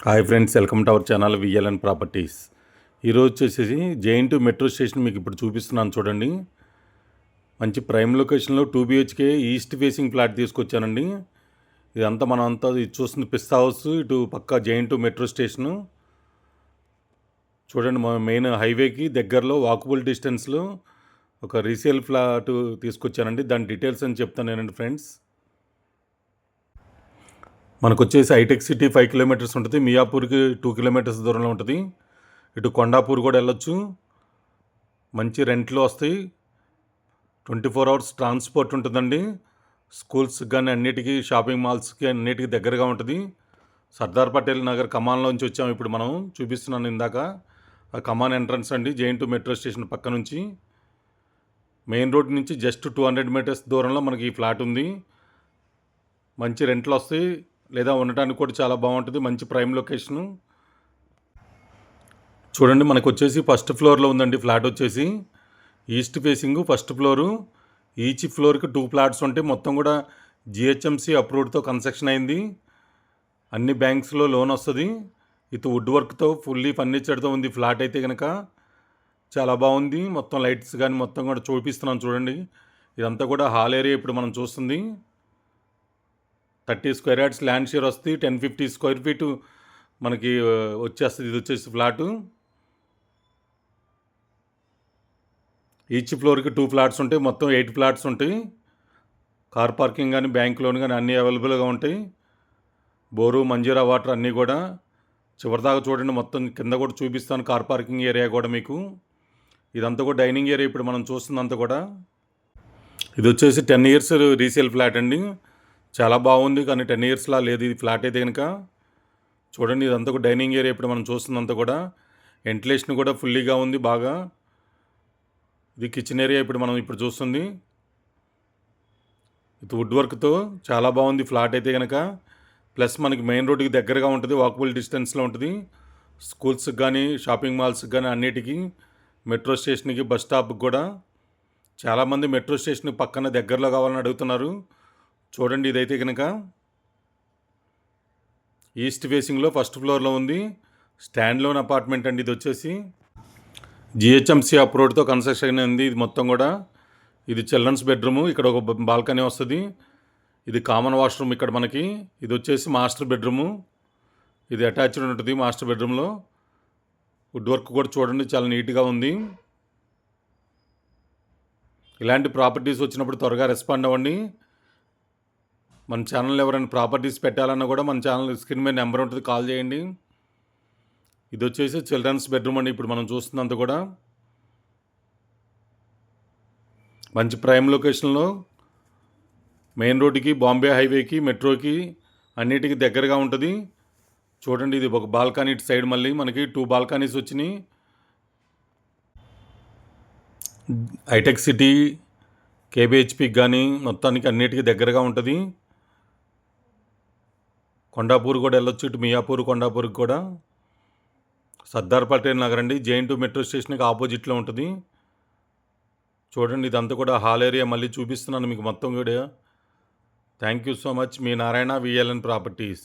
Hi friends, welcome to our channel VLN properties. ఈరోజు వచ్చేసి జేఎన్2 metro station మీకు ఇప్పుడు చూపిస్తున్నాను చూడండి. మంచి ప్రైమ్ లొకేషన్లో 2 BHK ఈస్ట్ ఫేసింగ్ ఫ్లాట్ తీసుకొచ్చానండి. ఇదంతా మనం అంతా ఇది చూస్తుంది పిస్తా హౌస్, ఇటు పక్క జేఎన్2 మెట్రో స్టేషను చూడండి. మా మెయిన్ హైవేకి దగ్గరలో వాకబుల్ డిస్టెన్స్లో ఒక రీసేల్ ఫ్లాట్ తీసుకొచ్చానండి. దాని డీటెయిల్స్ అని చెప్తాను నేనండి ఫ్రెండ్స్. మనకు వచ్చేసి హైటెక్ సిటీ 5 కిలోమీటర్స్ ఉంటుంది, మియాపూర్కి 2 కిలోమీటర్స్ దూరంలో ఉంటుంది. ఇటు కొండాపూర్ కూడా వెళ్ళొచ్చు. మంచి రెంట్లు వస్తాయి, 24 hours ట్రాన్స్పోర్ట్ ఉంటుందండి. స్కూల్స్కి కానీ అన్నిటికీ, షాపింగ్ మాల్స్కి అన్నిటికీ దగ్గరగా ఉంటుంది. సర్దార్ పటేల్ నగర్ కమాన్లోంచి వచ్చాము. ఇప్పుడు మనం చూపిస్తున్నాను ఇందాక ఆ కమాన్ ఎంట్రన్స్ అండి. జేఎన్2 మెట్రో స్టేషన్ పక్క నుంచి మెయిన్ రోడ్ నుంచి జస్ట్ 200 మీటర్స్ దూరంలో మనకి ఈ ఫ్లాట్ ఉంది. మంచి రెంట్లు వస్తాయి, లేదా ఉండటానికి కూడా చాలా బాగుంటుంది. మంచి ప్రైమ్ లొకేషను చూడండి. మనకు వచ్చేసి ఫస్ట్ ఫ్లోర్లో ఉందండి ఫ్లాట్. వచ్చేసి east facing first floor. Each ఫ్లోర్కి 2 ఫ్లాట్స్ ఉంటాయి. మొత్తం కూడా GHMC అప్రూవ్డ్తో కన్స్ట్రక్షన్ అయింది. అన్ని బ్యాంక్స్లో లోన్ వస్తుంది. ఇది వుడ్ వర్క్తో ఫుల్లీ ఫర్నిచర్తో ఉంది ఫ్లాట్ అయితే కనుక. చాలా బాగుంది. మొత్తం లైట్స్ కానీ మొత్తం కూడా చూపిస్తున్నాను చూడండి. ఇదంతా కూడా హాల్ ఏరియా ఇప్పుడు మనం చూస్తుంది. 30 స్క్వేర్ యార్డ్స్ ల్యాండ్ షేర్ వస్తుంది. 1050 స్క్వేర్ ఫీట్ మనకి వచ్చేస్తుంది. ఇది వచ్చేసి ఫ్లాటు. ఈచ్ ఫ్లోర్కి 2 ఫ్లాట్స్ ఉంటాయి. మొత్తం 8 ఫ్లాట్స్ ఉంటాయి. కార్ పార్కింగ్ కానీ బ్యాంక్ లోన్ కానీ అన్నీ అవైలబుల్గా ఉంటాయి. బోరు, మంజీరా వాటర్ అన్నీ కూడా చివరిదాకా చూడండి. మొత్తం కింద కూడా చూపిస్తాను కార్ పార్కింగ్ ఏరియా కూడా మీకు. ఇదంతా కూడా డైనింగ్ ఏరియా ఇప్పుడు మనం చూస్తుందంతా కూడా. ఇది వచ్చేసి 10 years రీసేల్ ఫ్లాట్ అండి. చాలా బాగుంది, కానీ 10 yearsలా లేదు ఇది ఫ్లాట్ అయితే కనుక. చూడండి, ఇదంతా కూడా డైనింగ్ ఏరియా ఇప్పుడు మనం చూస్తుందంతా కూడా. వెంటిలేషన్ కూడా ఫుల్లీగా ఉంది బాగా. ఇది కిచెన్ ఏరియా ఇప్పుడు చూస్తుంది. ఇది వుడ్ వర్క్తో చాలా బాగుంది ఫ్లాట్ అయితే కనుక. ప్లస్ మనకి మెయిన్ రోడ్డుకి దగ్గరగా ఉంటుంది, వాకబుల్ డిస్టెన్స్లో ఉంటుంది. స్కూల్స్కి కానీ, షాపింగ్ మాల్స్కి కానీ అన్నిటికీ, మెట్రో స్టేషన్కి, బస్ స్టాప్కి కూడా. చాలామంది మెట్రో స్టేషన్కి పక్కన దగ్గరలో కావాలని అడుగుతున్నారు. చూడండి, ఇదైతే కనుక ఈస్ట్ ఫేసింగ్లో ఫస్ట్ ఫ్లోర్లో ఉంది. స్టాండ్ లోన్ అపార్ట్మెంట్ అండి. ఇది వచ్చేసి GHMC అప్రూవ్డ్తో కన్స్ట్రక్షన్ ఉంది. ఇది మొత్తం కూడా. ఇది చిల్డ్రన్స్ బెడ్రూము. ఇక్కడ ఒక బాల్కనీ వస్తుంది. ఇది కామన్ వాష్రూమ్ ఇక్కడ మనకి. ఇది వచ్చేసి మాస్టర్ బెడ్రూము. ఇది అటాచ్డ్ ఉంటుంది మాస్టర్ బెడ్రూమ్లో. వుడ్ వర్క్ కూడా చూడండి చాలా నీట్గా ఉంది. ఇలాంటి ప్రాపర్టీస్ వచ్చినప్పుడు త్వరగా రెస్పాండ్ అవ్వండి. మన ఛానల్ ఎవరైనా ప్రాపర్టీస్ పెట్టాలన్నా కూడా మన ఛానల్ స్క్రీన్ మీద నెంబర్ ఉంటుంది, కాల్ చేయండి. ఇది వచ్చేసి చిల్డ్రన్స్ బెడ్రూమ్ అండి. ఇప్పుడు మనం చూస్తున్నంత కూడా మంచి ప్రైమ్ లొకేషన్లో మెయిన్ రోడ్డుకి, బాంబే హైవేకి, మెట్రోకి అన్నిటికీ దగ్గరగా ఉంటుంది. చూడండి, ఇది ఒక బాల్కనీ. ఇటు సైడ్ మళ్ళీ మనకి 2 బాల్కనీస్ వచ్చినాయి. హైటెక్ సిటీ, KBHPకి కానీ మొత్తానికి అన్నిటికీ దగ్గరగా ఉంటుంది. కొండాపూర్ కూడా వెళ్ళొచ్చు, ఇటు మియాపూర్, కొండాపూర్కి కూడా. సర్దార్ పటేల్ నగర్ అండి. జేఎన్2 మెట్రో స్టేషన్కి ఆపోజిట్లో ఉంటుంది. చూడండి, ఇదంతా కూడా హాల్ ఏరియా మళ్ళీ చూపిస్తున్నాను మీకు మొత్తం కూడా. Thank you so much. Me Narayana, VLN properties.